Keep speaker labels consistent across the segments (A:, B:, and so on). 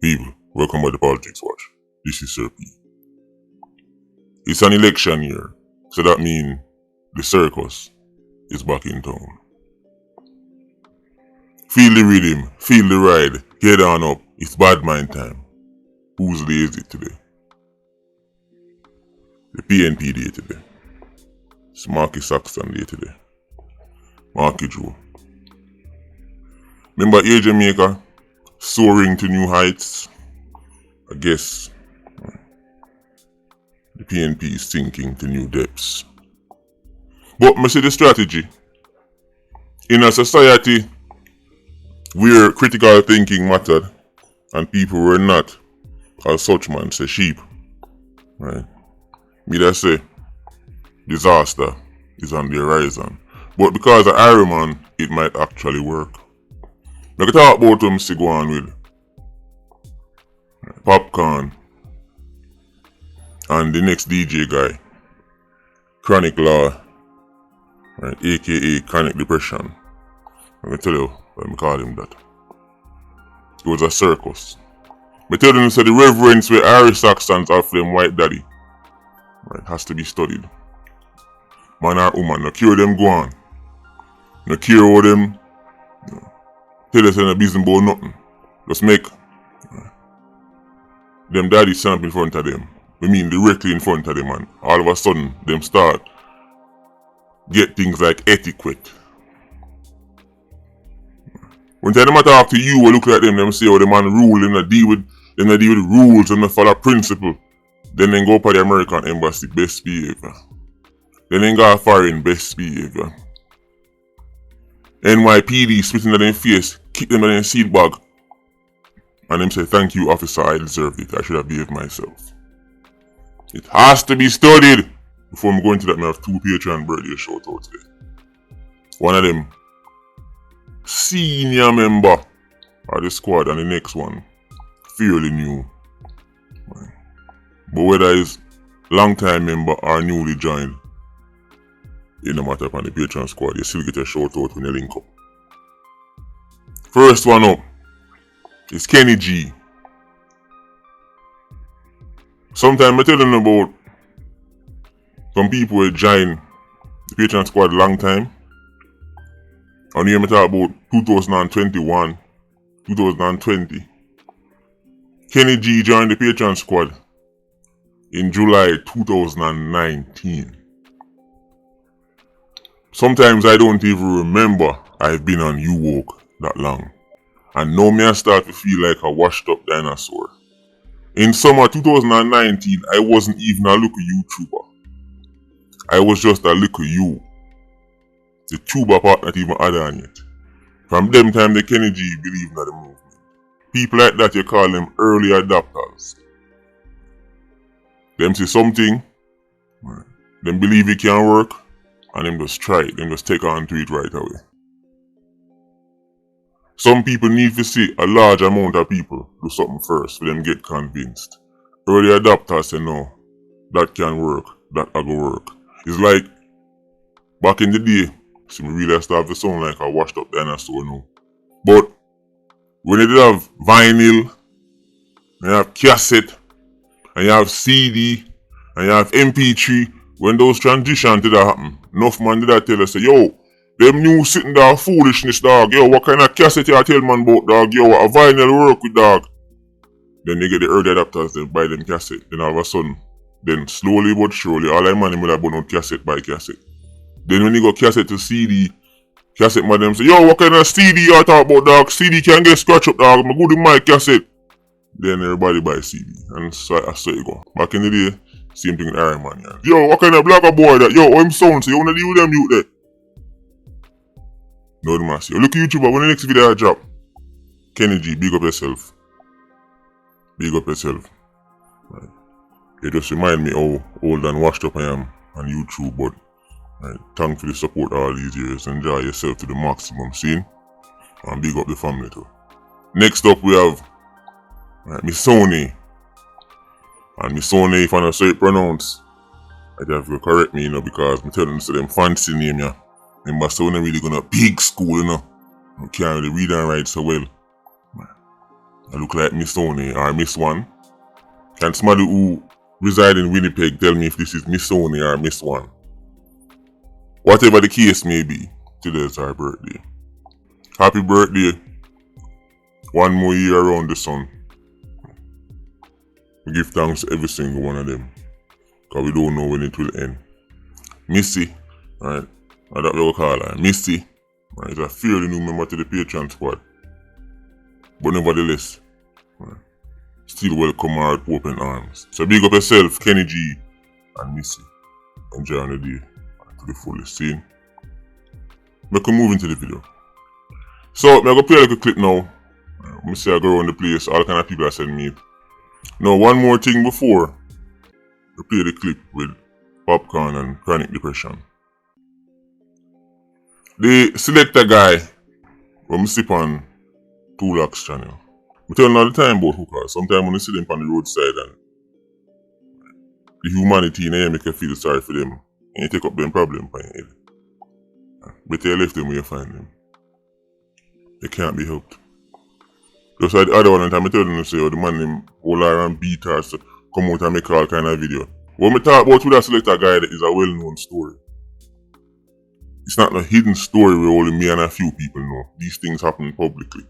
A: People, welcome to the Politricks Watch. This is Sir P. It's an election year, so that means the circus is back in town. Feel the rhythm, feel the ride, get on up, it's bad mind time. Whose day is it today? The PNP day today. It's Marky Saxton day today. Marky Joe. Remember here Jamaica? Soaring to new heights. I guess the PNP is sinking to new depths. But I see the strategy. In a society where critical thinking mattered and people were not, as such man say, sheep. Right? Me that say disaster is on the horizon. But because of Iron Man, it might actually work. I can talk about them to go on with Popcaan and the next DJ guy, Chronic Law, right, aka Chronic Depression. Let me tell you why I call him that. It was a circus. I tell them say the reverence where Irish Saxons have for them white daddy, right, has to be studied. Man or woman, no care them go on. No care what them tell us in a business about nothing. Just make them daddy stamp in front of them. We mean directly in front of them, and all of a sudden them start get things like etiquette. When they talk to you or look at them say, oh, the man rule, them deal with rules and they follow principle. Then they go up to the American embassy, best behavior. Then they go foreign, best behavior. NYPD spitting at them face, kick them in their seat bag. And them say, thank you officer, I deserved it. I should have behaved myself. It has to be studied. Before I'm going to that, I have two Patreon birthday shout out today. One of them, senior member of the squad, and the next one, fairly new. But whether it's long time member or newly joined, it no matter upon the Patreon squad, you still get a shout out when you link up. First one up is Kenny G. Sometimes I tell them about some people who join the Patreon squad a long time. And here I talk about 2021, 2020. Kenny G joined the Patreon squad in July 2019. Sometimes I don't even remember I've been on U-Walk that long. And now me I start to feel like a washed up dinosaur. In summer 2019, I wasn't even a little YouTuber. I was just a little you. The tuber part not even had on yet. From them time the Kenny G believed in the movement. People like that you call them early adopters. Them see something, them believe it can work, and them just try it, them just take on to it right away. Some people need to see a large amount of people do something first for them get convinced. Early adopters say no, that can work, that a go work. It's like back in the day, see me really start to sound like a washed up dinosaur now. But when you did have vinyl, and you have cassette, and you have CD, and you have MP3, when those transitions did that happen, enough man did that tell us, say, yo, them new sitting dog foolishness dog, yo, what kind of cassette you tell man about dog, yo, what a vinyl work with dog. Then they get the early adapters, they buy them cassette, then all of a sudden, then slowly but surely, all I man will have bought cassette by cassette. Then when you go cassette to CD, cassette man them say, yo, what kind of CD you talk about dog, CD can get scratch up dog, I'm good in my cassette. Then everybody buy CD, and so I saw it go. Back in the day, same thing with Iron Man, yeah. Yo, what kind of blogger boy that? Yo, I'm sound, so you wanna deal with them youth there? No, the mass. Yo, look at YouTuber, when the next video I drop, Kenny G, big up yourself. Big up yourself. Right. It just remind me how old and washed up I am on YouTube, but right, thanks for the support all these years. Enjoy yourself to the maximum, see? And big up the family too. Next up we have Miss Sony. And Miss Sony, if I don't say it pronounced, I have to correct me, because I'm telling them fancy name, yeah. Remember, Sony really gonna big school, You can't really read and write so well. I look like Miss Sony or Miss One? Can somebody who reside in Winnipeg tell me if this is Miss Sony or Miss One? Whatever the case may be, today is our birthday. Happy birthday. One more year around the sun. We give thanks to every single one of them. Because we don't know when it will end. Missy, right? That's what we call her. Missy, right? Is a fairly new member to the Patreon squad. But nevertheless, right, still welcome her with open arms. So big up yourself, Kenny G and Missy. Enjoy on the day to the fullest. See? We can move into the video. So, I'm going to play a little clip now. Let me see I go around the place, all kind of people I send me. Now, one more thing before we play the clip with Popcaan and Chronic Depression. The selector guy when I sip on 2 Locks channel. We tell them all the time about hookers. Sometimes when you see them on the roadside and the humanity in there make you feel sorry for them and you take up them problem for your head. But you left them where you find them. They can't be helped. Just like the other one time I tell them to say, oh, the man named Olar and Beaters to come out and make all kind of video. What we talk about with that selector guy that is a well-known story. It's not a hidden story where only me and a few people know. These things happen publicly.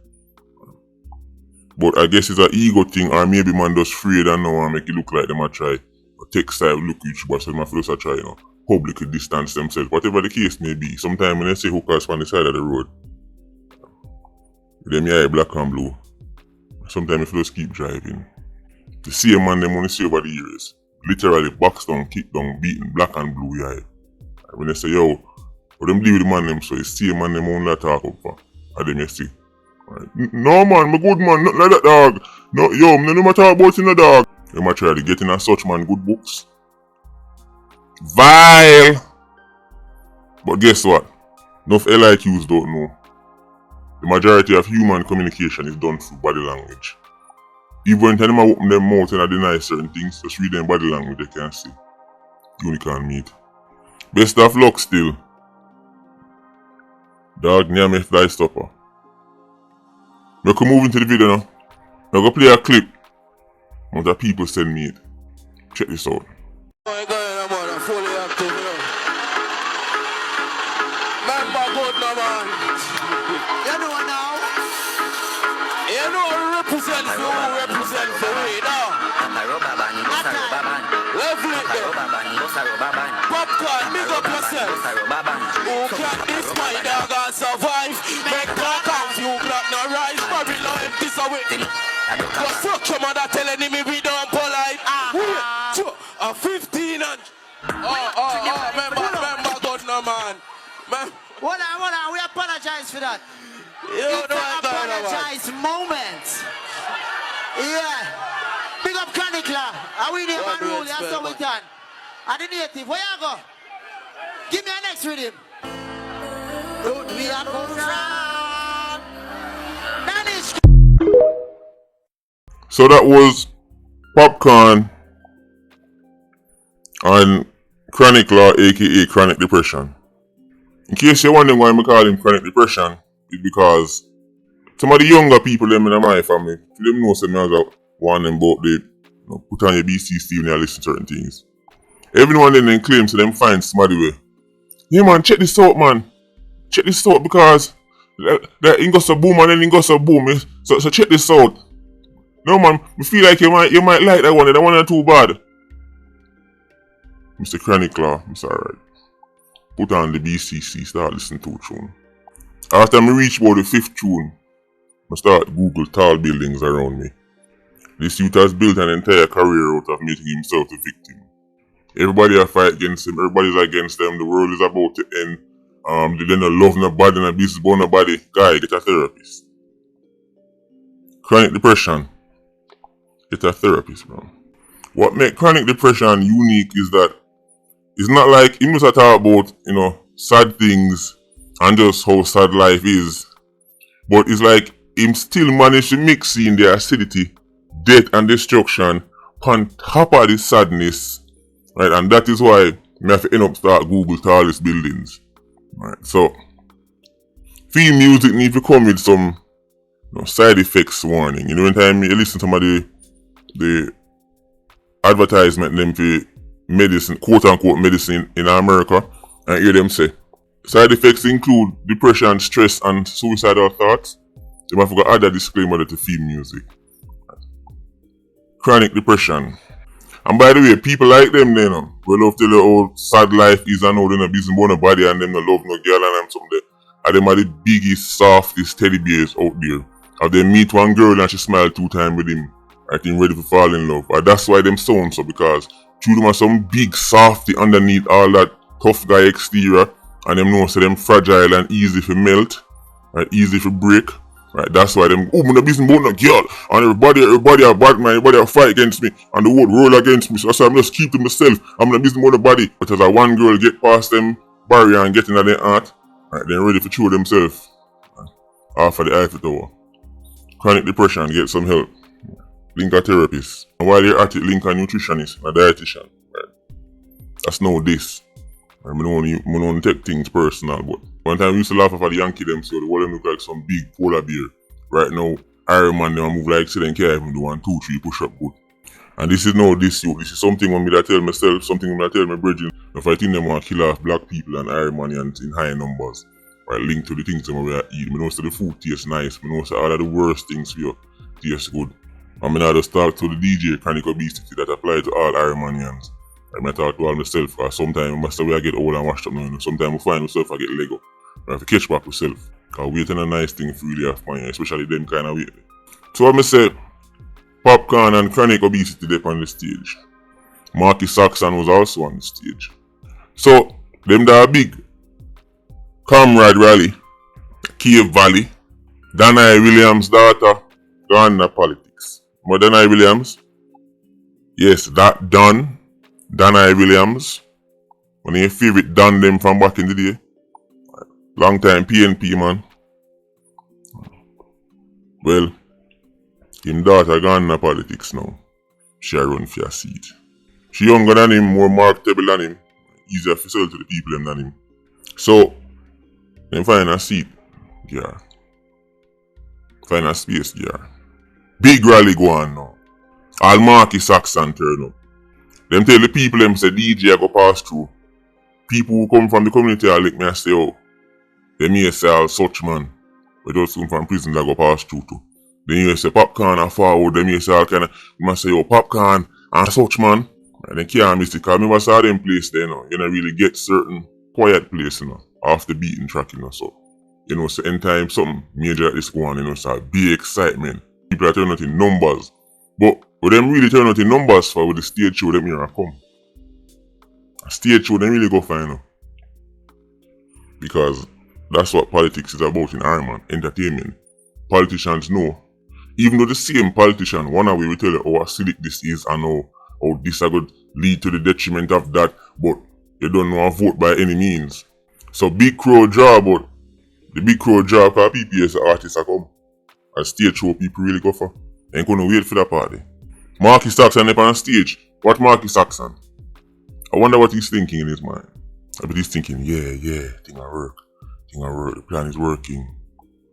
A: But I guess it's an ego thing, or maybe man just afraid and now and make it look like them a try. Or take side look at each other, so them a try, publicly distance themselves. Whatever the case may be. Sometimes when they say hookers on the side of the road, them eye black and blue. Sometimes if you just keep driving. The same man them only see over the years. Literally box down, kick down, beaten black and blue eye. When they say, yo, but them deal with the man them, so it's same man them only talk up for. And then you see. Right. No man, me good man, not like that dog. No, yo, me no matter about in the dog. They might try to get in a such man good books. Vile! But guess what? Enough LIQs don't know. The majority of human communication is done through body language. Even when them open their mouth and deny certain things, just read them body language they can see. Unicorn meat. Best of luck still. Dog near me fly stopper. We can move into the video now. I'm gonna play a clip. What the people send me it. Check this out.
B: I'm fully active, Remember good no man. You know now. You know represent for we now. Level it there. Popcaan, big up yourself. Who can this my dog and survive? Make talk out, you clock no rise. Babylon empty so we. But fuck your mother telling me we don't polite. A 15 and remember God no man.
C: Hold on, we apologize for that. It's an apologize moment. Yeah. Big up Chronic Law. Are we there man rule? That's how we done. And the native, where you go? Give me a next rhythm. We are going from Danish.
A: So that was Popcaan and Chronic Law, aka Chronic Depression. In case you're wondering why I call him Chronic Depression, it's because some of the younger people them in my family, them know some as one them about the put on your BCC when you listen to certain things. Everyone then claims to them find somebody way. Hey man, check this out man. Check this out because that it goes a boom and then it goes a boom. So check this out. No man, we feel like you might like that one ain't too bad. Mr. Chronic Law, I'm sorry. Put on the BCC, start listening to a tune. After I reach about the 5th tune, I start Google tall buildings around me. This youth has built an entire career out of making himself the victim. Everybody a fight against him, everybody's against them, the world is about to end. They don't love nobody, no business about nobody. Guy, get a therapist. Chronic depression. Get a therapist, bro. What makes chronic depression unique is that it's not like him just talk about, sad things and just how sad life is. But it's like him still managed to mix in the acidity, death and destruction on top of this sadness. Right, and that is why I have to end up start Google tallest buildings. Right, so film music need to come with some side effects warning. You know, when time you listen to some of the advertisement them for medicine, quote unquote medicine in America, and hear them say side effects include depression, stress, and suicidal thoughts. They might forget add a disclaimer to theme music. Chronic depression. And by the way, people like them then, we love to tell you how sad life is and how they're not busy about nobody and them no love no girl and them something. And them are the biggest, softest teddy bears out there. If they meet one girl and she smile 2 times with him, I think ready for fall in love. And that's why them sound so, because through them are some big softy underneath all that tough guy exterior, and them know so them fragile and easy for melt, right? Easy for break. Right, that's why them man the business about no girl and everybody a bad man, everybody a fight against me and the world roll against me. So I'm just keep to myself. I'm the business about nobody. But as a one girl get past them barrier and get into their heart, right, they're ready to throw themselves off of the Eiffel Tower. Chronic depression, get some help. Link a therapist. And while you're at it, link a nutritionist, a dietitian. Right? That's no this. I don't take things personal, but one time we used to laugh at the Yankee them, so the wall them look like some big polar bear. Right now, Iron Man them move like so they can't even do 1, 2, 3 push up good. And this is no this you. This is something when me that tell myself, something when I tell my brethren. If I think them want to kill off black people and Iron Manians in high numbers, right, linked to the things them we eat. I know so the food tastes nice. I know so all of the worst things for you taste good. And I just talk to the DJ Chronic Obesity that apply to all Iron Manians. I talk to all myself, because sometimes I get old and washed up now. Sometimes I find myself I get Lego. I have to catch back myself. Because waiting a nice thing for really have fun, especially them kind of weight. So I say, Popcaan and Chronic Obesity they on the stage. Marky Saxon was also on the stage. So, them that are big. Comrade Rally, Cave Valley, Danai Williams' daughter, gone to politics. But Danai Williams, yes, that done. Danai Williams, one of your favorite Don them from back in the day. Long time PNP man. Well, him daughter gone in politics now. She run for a seat. She younger than him, more marketable than him, easier to sell to the people than him. So, then find a seat, yeah. Find a space, yeah. Big rally go on now. All Marky Saxon turn up. Them tell the people them say DJ go pass through. People who come from the community are like me and say, oh, they may say all such man. But those come from prison that go pass through too. Then you say Popcaan and forward, they may say all kind of, you must say, oh, Popcaan and such man. And they can't miss it, because I remember saw them place there, you don't really get certain quiet place, off the beaten track, so. So anytime something major like this go on, so big excitement. People are turning out in numbers. But what them really turn out in numbers for with the stage show them here and come. A stage show them really go for, Because that's what politics is about in Ironman, entertainment. Politicians know. Even though the same politician, one way we tell you how acidic this is and how this could lead to the detriment of that, but you don't know how to vote by any means. So big crowd draw, but the big crowd draw because PPS artists are come. A stage show people really go for. Ain't gonna wait for that party. Marky Saxon up on stage. What Marky Saxon? I wonder what he's thinking in his mind. I bet he's thinking, yeah, thing I work. The plan is working.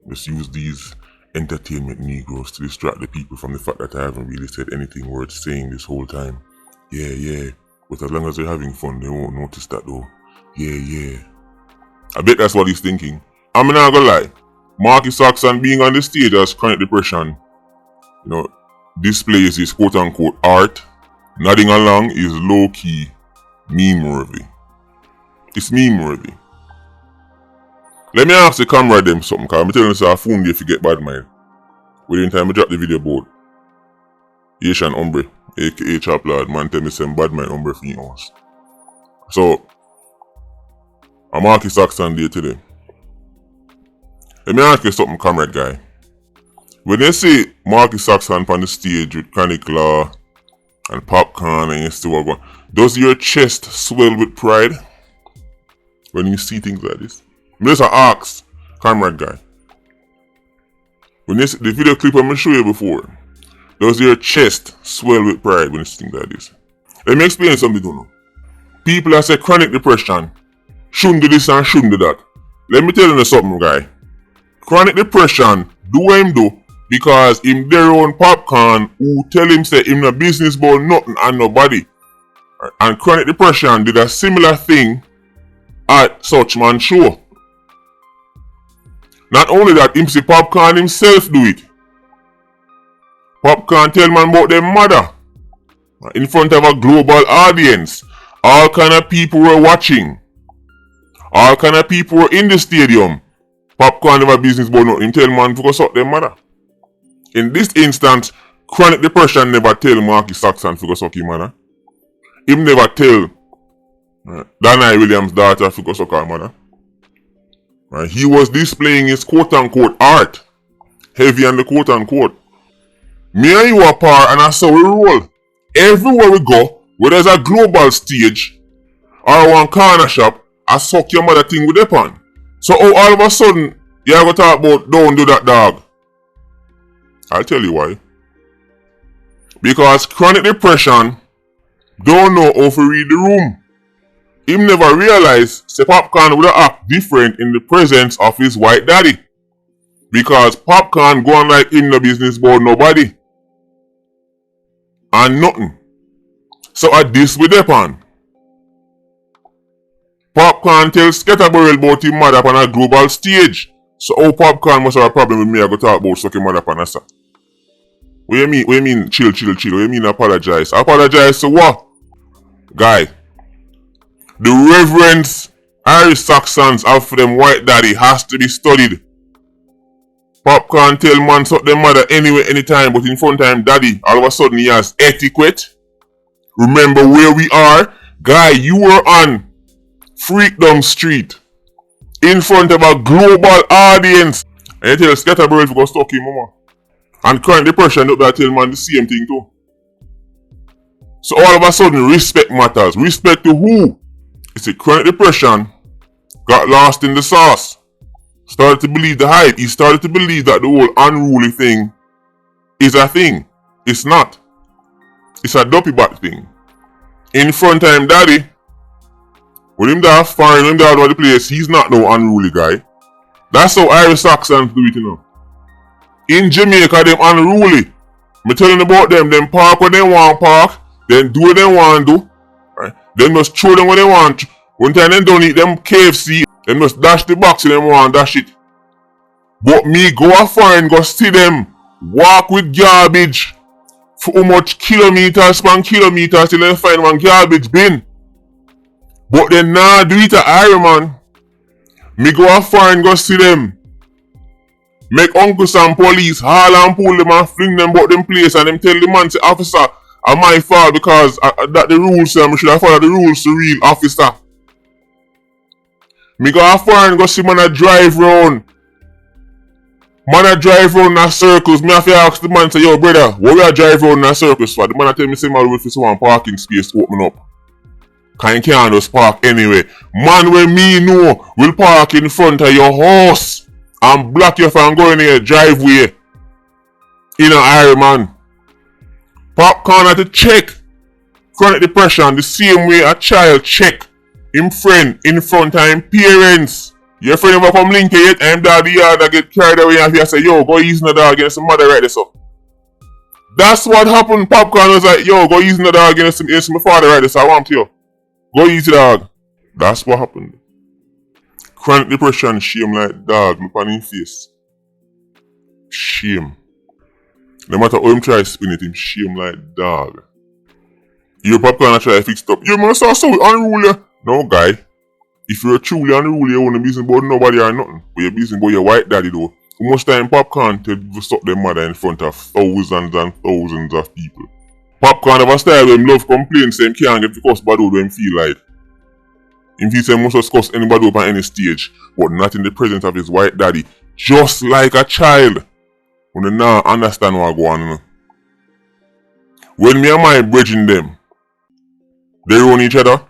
A: Let's use these entertainment Negroes to distract the people from the fact that I haven't really said anything worth saying this whole time. Yeah. But as long as they're having fun, they won't notice that though. Yeah. I bet that's what he's thinking. I'm not gonna lie. Marky Saxon being on the stage as Chronic Depression, displays his quote-unquote art. Nodding along is low-key meme-worthy. It's meme-worthy. Let me ask the camera them something, because I'm telling you so I phone if you get bad mind. Within time I drop the video board. Asian Hombre, aka Chop Lord, man tell me some bad mind Hombre for you hours. So, I'm Marky Saxon there today. Let me ask you something, comrade guy. When they say Marky Saxon on the stage with Chronic Law and Popcaan and you still going, does your chest swell with pride when you see things like this? I'm just ask, comrade guy. When you see the video clip I'm going to show you before, does your chest swell with pride when you see things like this? Let me explain something to you. People that say chronic depression shouldn't do this and shouldn't do that. Let me tell you something, guy. Chronic depression, do what him do, because him their own Popcaan who tell him say him no business about nothing and nobody. And Chronic Depression did a similar thing at such man show. Not only that, him see Popcaan himself do it. Popcaan tell man about them mother in front of a global audience. All kind of people were watching. All kind of people were in the stadium. Popcaan never business about nothing. Him tell man to go suck them mother. In this instance, Chronic Depression never tell Marky Saxon to go suck him mother. Him never tell Danai Williams' daughter to go suck her mother. He was displaying his quote-unquote art. Heavy on the quote-unquote. Me and you are par and that's how we roll. Everywhere we go, whether there's a global stage or one corner shop, I suck your mother thing with the pan. So all of a sudden, you're going to talk about don't do that dog. I'll tell you why. Because Chronic Depression don't know how to read the room. Him never realized say Popcaan would act different in the presence of his white daddy. Because Popcaan go on like him no business about nobody. And nothing. So at this with Depan. Popcaan tells Scatterbarrel about him mother on a global stage. So how Popcaan must have a problem with me I go talk about sucking mother on a sack. What you mean? What you mean chill? What you mean apologize? Apologize to what? Guy. The reverence Irish Saxons have for them white daddy has to be studied. Popcaan tell man suck them mother anyway, anytime, but in front of him daddy, all of a sudden he has etiquette. Remember where we are? Guy, you were on Freakdom Street in front of a global audience. And you tell Scatterbarrel to go stuck him, mama. And Chronic Depression up there tell man the same thing too. So all of a sudden respect matters. Respect to who? It's a Chronic Depression got lost in the sauce. Started to believe the hype. He started to believe that the whole unruly thing is a thing. It's not. It's a dopey bat thing. In front of him daddy, with him there foreign, him there all over the place, he's not no unruly guy. That's how Irish Saxons do it, you know. In Jamaica, them unruly. Me telling about them park when they want park, then do what they want do. Right? Them just throw them what they want. One time they don't eat them KFC, them just dash the box and them want dash it. But me go a foreign, go see them walk with garbage for how much kilometers till they find one garbage bin. But they nah do it a Iron Man. Me go a foreign, go see them. Make uncles and police haul and pull them and fling them about them place and them tell the man say officer, am my fault because that the rules say I should have followed the rules to real officer. Me go a foreign, go see man a drive round. Man a drive round in circles. Me have to ask the man say, yo brother, what we a drive round in circles for? The man a tell me say man wait for some parking space to open up. Cause you can't just park anyway. Man when me know will park in front of your house and block you from going in your driveway. In a Iron Man. Popcaan had to check Chronic Depression the same way a child check him friend in front of him parents. Your friend never come link yet and daddy yard get carried away and you say, yo, go use the dog against some mother right this up. That's what happened. Popcaan was like, yo, go use the dog against my father right this. I want you. Go use the dog. That's what happened. Chronic Depression shame like dog. Look on his face. Shame. No matter how him try to spin it, him shame like dog. Your Popcaan try to fix it up. You must also unruly. No guy. If you're truly unruly, you won't business about nobody or nothing. But you're business about your white daddy though. How much time Popcaan to stop their mother in front of thousands and thousands of people? Popcaan have a style where him love complain say him can't get to cuss bad out when him feel like. Him feel say him must cuss anybody up on any stage, but not in the presence of his white daddy. Just like a child. When they now understand what go on. When me and my bridging them, they run each other,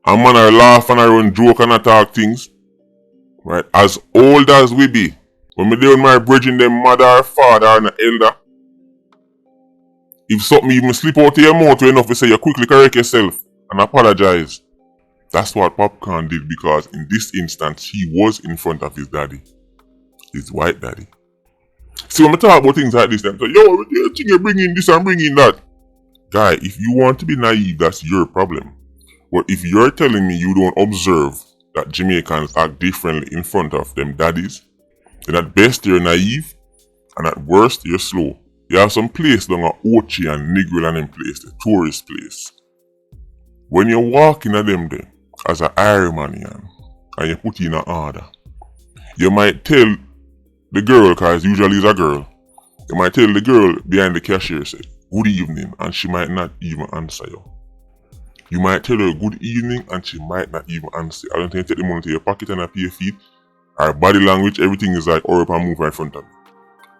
A: and man are laugh and I run joke and attack things. Right? As old as we be, when me there with my bridging them mother or father and an elder, if something even slip out of your mouth enough to say you quickly correct yourself and apologize. That's what Popcaan did because in this instance he was in front of his daddy. His white daddy. See, when I talk about things like this, I'm like, yo, you think you're bringing this and bringing that. Guy, if you want to be naive, that's your problem. But if you're telling me you don't observe that Jamaicans act differently in front of them daddies, then at best you're naive, and at worst you're slow. You have some place down at Ochi and Negril and them place, the tourist place. When you're walking at them there, as an Iranian, and you put in an order, you might tell the girl, because usually it's a girl, you might tell the girl behind the cashier, say, good evening, and she might not even answer you. You might tell her good evening and she might not even answer. I don't think you take the money to your pocket and pay your feet. Her body language, everything is like hurry up and move right in front of me.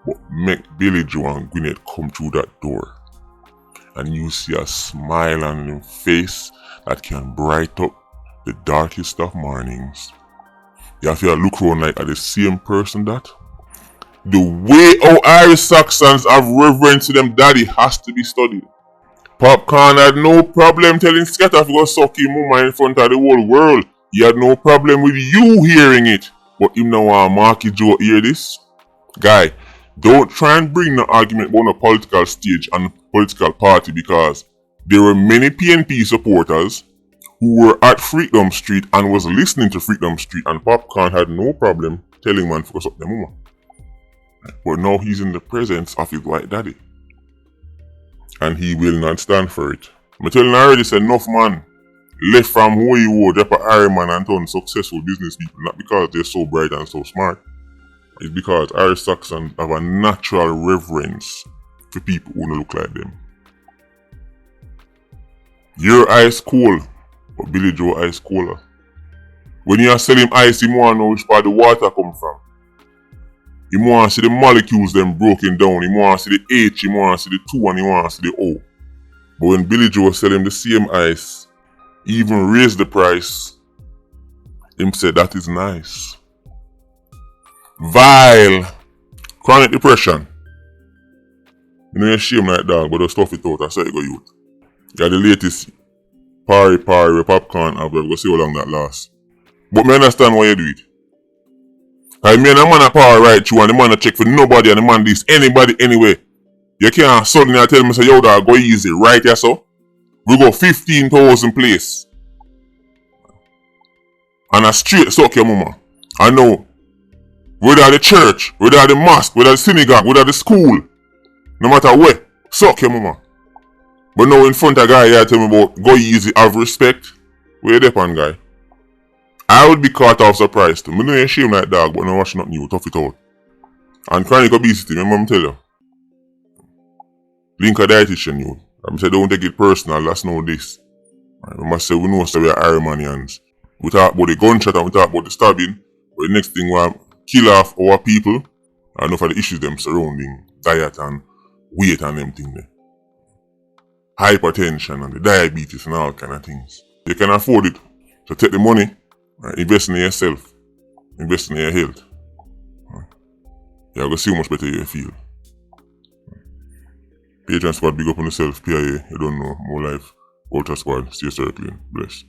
A: But make Billy Joe and Gwyneth come through that door, and you see a smile on their face that can bright up the darkest of mornings. You have to look around like at the same person that. The way our Irish Saxons have reverence to them daddy has to be studied. Popcaan had no problem telling Scatter to go suck him mama in front of the whole world. He had no problem with you hearing it. But him now want Marky Joe hear this? Guy, don't try and bring the argument about a political stage and political party, because there were many PNP supporters who were at Freedom Street and was listening to Freedom Street, and Popcaan had no problem telling man to go suck their mama. But now he's in the presence of his white daddy, and he will not stand for it. I'm telling you already, it's enough man left from who he was, just a Irish man and turn successful business people, not because they're so bright and so smart. It's because Irish Saxons have a natural reverence for people who don't look like them. You're ice cold, but Billy Joe ice cooler. When you sell him ice, he want to know which part the water come from. He want to see the molecules them broken down. He want to see the H, he want to see the 2, and he want to see the O. But when Billy Joe sell him the same ice, he even raise the price. Him said that is nice. Vile. Chronic depression. You know you're shame like dog, but just stuff it out. I saw you go youth. You got the latest party with Popcaan and we'll see how long that lasts. But me understand why you do it. I mean, the man a power right through and the man a check for nobody and the man this anybody anyway. You can't suddenly tell me say, yo dog, go easy, right here so? We go 15,000 place. And a straight suck your mama. I know. Whether the church, whether the mosque, whether the synagogue, whether the school, no matter where, suck your mama. But now in front of a guy here tell me about go easy, have respect. Where you depend, guy? I would be caught off surprise too. I know you're shame like dog, but no watch nothing new, tough it out. And chronic obesity, remember me tell you. Link a dietitian you. I say don't take it personal, that's no this. We must say we know so we are Iranians. We talk about the gunshot and we talk about the stabbing, but the next thing we kill off our people and know for the issues them surrounding diet and weight and them things there. Hypertension and the diabetes and all kind of things. You can afford it. So take the money, invest in yourself, invest in your health. You're going to see how much better you feel. Patreon Squad, big up on yourself. PIA, you don't know, more life. Ultra Squad, stay circling. Bless.